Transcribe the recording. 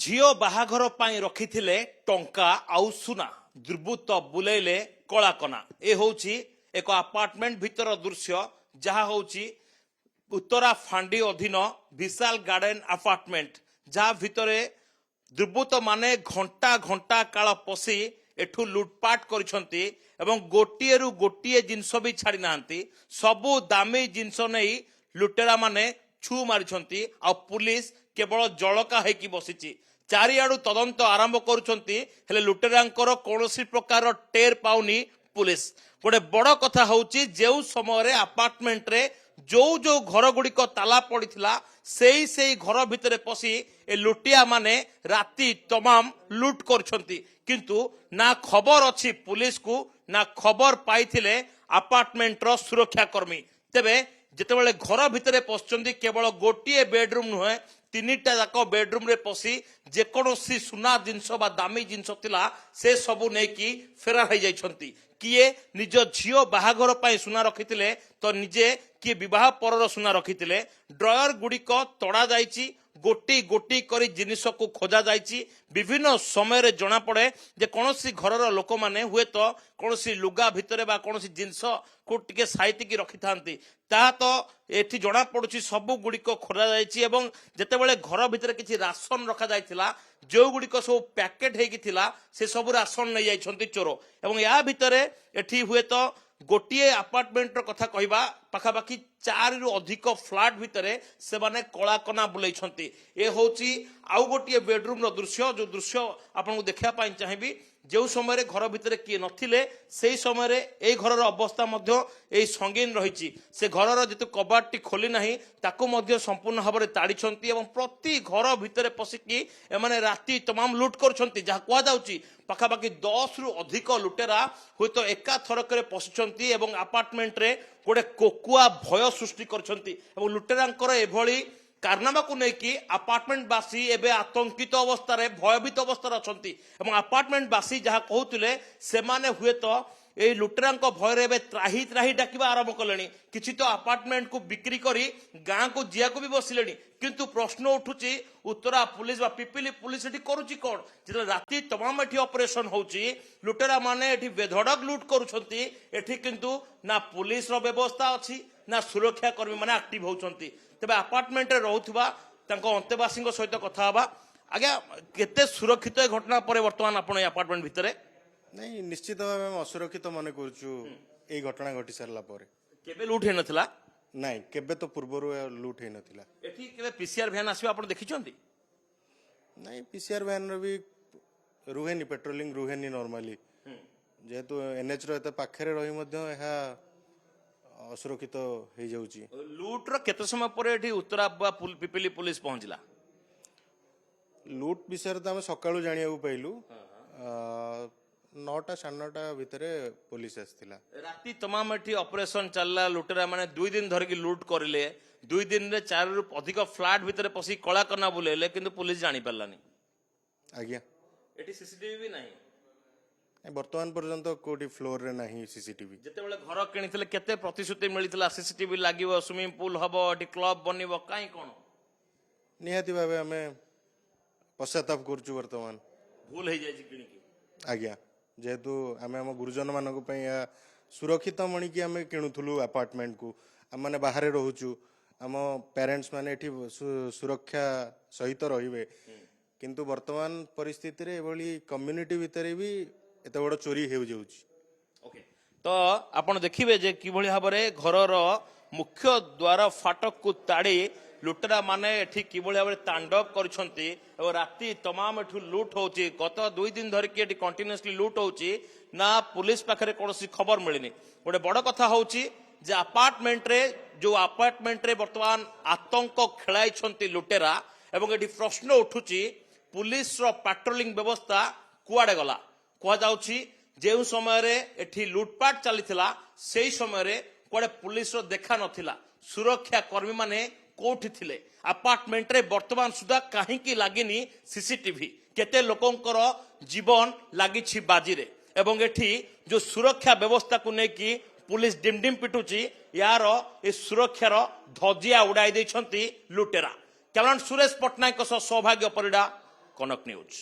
झीओ बाहाघर पाई रखिथिले टंका आउ सुना दुर्बृत्त बुलेइले कलाकना ए होउची एक अपार्टमेंट भितर दृश्य जहा होउची उत्तरा फांडी अधीन विशाल गार्डन अपार्टमेंट जहा भितरे दुर्बृत्त माने घंटा घंटा काल पशि एठू लुटपाट करिसंती एवं गोटिएरु गोटिए जिनस भी छाड़ी नांती सबु दामी जिनस नहीं लुटेरा माने छु मारिसंती आ पुलिस केवल जलका हेकी बसिची चारिआडू तदंत आरंभ करुछंती हेले लुटेरांकर कौनसी प्रकार टेर पाउनी पुलिस गोटे बड़ कथा होउची जेउ समय रे अपार्टमेंट रे जो जो घर गुड़िक ताला पड़ीथिला सेई घर भितरे पसी ए लुटिया माने राति तमाम लुट करछंती किंतु ना खबर अछि पुलिस को ना खबर पाइथिले अपार्टमेंट रो सुरक्षा कर्मी तेबे जेतेबेले घर भितरे पसचंती केवल गोटिए बेडरूम नुहे तीनिटा जाक बेडरूम रे पसी जेकोसी सुना जिनस बा दामी जिनस थिला से सबु नेकी फेरार हो जाइछंती किए निज झियो बाहाघर पाई सुना रखिथिले तो निजे किए विवाह परर सुना रखिथिले ड्रयर गुड़िक तड़ा जाइछि गोटी गोटी करी जिनिस को खोजा जाइछि विभिन्न समय रे जना पड़े जे कोनोसी घरर लोक माने हुए तो कोनोसी लुगा भितरे बा कोनोसी जिनिस को टिके साइति की रखि थांती ता तो एठी जना पड़ुछि सबु गुड़िक खोजा जाइछि एवं जेतेबेले घर भितरे किछि राशन रखा जाइथिला जो गुड़िक सब पैकेट हेकी थिला से सब राशन नै जाइछंती चोर एवं या भितरे एठी हुए तो गोटिए अपार्टमेंट कथा कहवा पाखापाखि 4 रु अधिक फ्लैट भितरे से माने कलाकना बुलेइछंती ए होची आउ गोटिए बेडरूम रो दृश्य जो दृश्य आपन देखिया पाई चाहिबी जो समय घर भितर किए नथिले से समय ए घरर अवस्था मध्य ए संगीन रही से घरर जेतु कबाटी खोली नाही ताकू मध्य संपूर्ण भाव में ताड़ीछंती एवं प्रति घर भितर पशिकी एमाने राति तमाम लुट करछंती जहा कुआ जाउची पाखापाखि 10 रु अधिक लुटेरा हुए तो एका थरकरे पशिछंती एवं अपार्टमेंट रे गोटे कोकुआ भय सृष्टि करछंती एवं लुटेरांकर एभली कारनामा को लेकिन अपार्टमेंट बासी एबे आतंकित अवस्था भयभीत अवस्था अच्छा और अपार्टमेंट बासी जहाँ कहते से माने हुए तो ये लुटेरा भय त्राही त्राही डाकिबा आरंभ कले किसी तो अपार्टमेंट को बिक्री करी गाँ को जिया को भी बसिले किंतु प्रश्न उठुची उत्तरा पुलिस बा पिपिली पुलिस एठी करूची कोन जे राति तमाम एठी ऑपरेशन होची लुटेरा माने एठी बेधड़क लूट करूछंती एठी किंतु ना पुलिस रो व्यवस्था अछि ना सुरक्षा कर्मी माने एक्टिव होउछंती तेबे अपार्टमेंट रे रहउथबा तांको अंतेवासी सहित कथा हबा आज्ञा केते सुरक्षित घटना पर वर्तमान आपण अपार्टमेंट भितरे नहीं निश्चित भाव में असुरक्षित मन करूछु ए घटना घटी सारला पर केबे लूट हे नथिला नहीं केबे तो पूर्वरु लूट हे नथिला एठी केबे पीसीआर वैन आसीबा आपण देखिछंती नहीं पीसीआर वैन रे भी रुहेनी पेट्रोलिंग रुहेनी नॉर्मली जेहेतु एनएच रो एते पाखरे रही मध्य एहा असुरक्षित हो जाउची लूट रो केते समय पर एठी उत्तरा पिपिली पुलिस पहुंचला लूट विषय तो आम सकाळू जानिया पाइलु 9टा 9:30 भितरे पुलिस आसथिला राति तमाम एठी ऑपरेशन चलला लुटेरा माने 2 दिन धर की लूट करले 2 दिन रे 4 रु अधिक फ्लैट भितरे पसी कला करना बुलेले किंतु पुलिस जानि परलानी आज्ञा एठी सीसीटीवी भी नाही वर्तमान पर्यंत कोटी फ्लोर रे नाही सीसीटीवी जेतेबेले घर किनिथिले केते प्रतिश्रुति मिलिथिला सीसीटीवी लागिवो स्विमिंग पूल हबो एठी क्लब बनिवो काई कोन निहाती भाबे हमें पश्चाताप करछु वर्तमान भूल हे जाय किनि आज्ञा जेहेतु आमे हम गुरुजन मानक पई सुरक्षित मणि की आमे किणुथुलु अपार्टमेंट को आम माने बाहर रहउछु आम पेरेंट्स माने एठी सुरक्षा सहित रहिबे किंतु वर्तमान परिस्थिति रे एभली कम्युनिटी भितरे भी एते बड़ चोरी हेउ जाउची ओके तो आपण देखिबे जे कि भली भाबरे घरर मुख्य द्वार फाटक को ताड़ी लुटेरा माने एठी कि भली भाबरे तांडव करछंती और राति तमाम एठु लूट होची गत 2 दिन धर कि एठी कंटीन्यूअसली लूट होची ना पुलिस पाखरे कोनोसी खबर मिलिनी गोटे बड़ कथा होची जे अपार्टमेंट रे जो अपार्टमेंट रे वर्तमान आतंक खेलाइछंती लुटेरा एवं एठी प्रश्न उठुची पुलिस रो पेट्रोलिंग व्यवस्था कुआडे गला कह जाउची जेउ समय रे एठी लूटपाट चलीथिला सेही समय रे कोडे पुलिस रो देखा नथिला सुरक्षा कर्मी माने कोठी थिले अपार्टमेंट रे वर्तमान सुधा काहे की लागिनी सीसीटीवी केते लोकंकर जीवन लागिछि बाजी रे एवं एठी जो सुरक्षा व्यवस्था को नेकी पुलिस डिमडिम पिटुची यार ए सुरक्षार धजिया उड़ाई दैछंती लुटेरा कैमरामैन सुरेश पटनायक सौभाग्य परिडा କନକ ନ୍ୟୁଜ୍।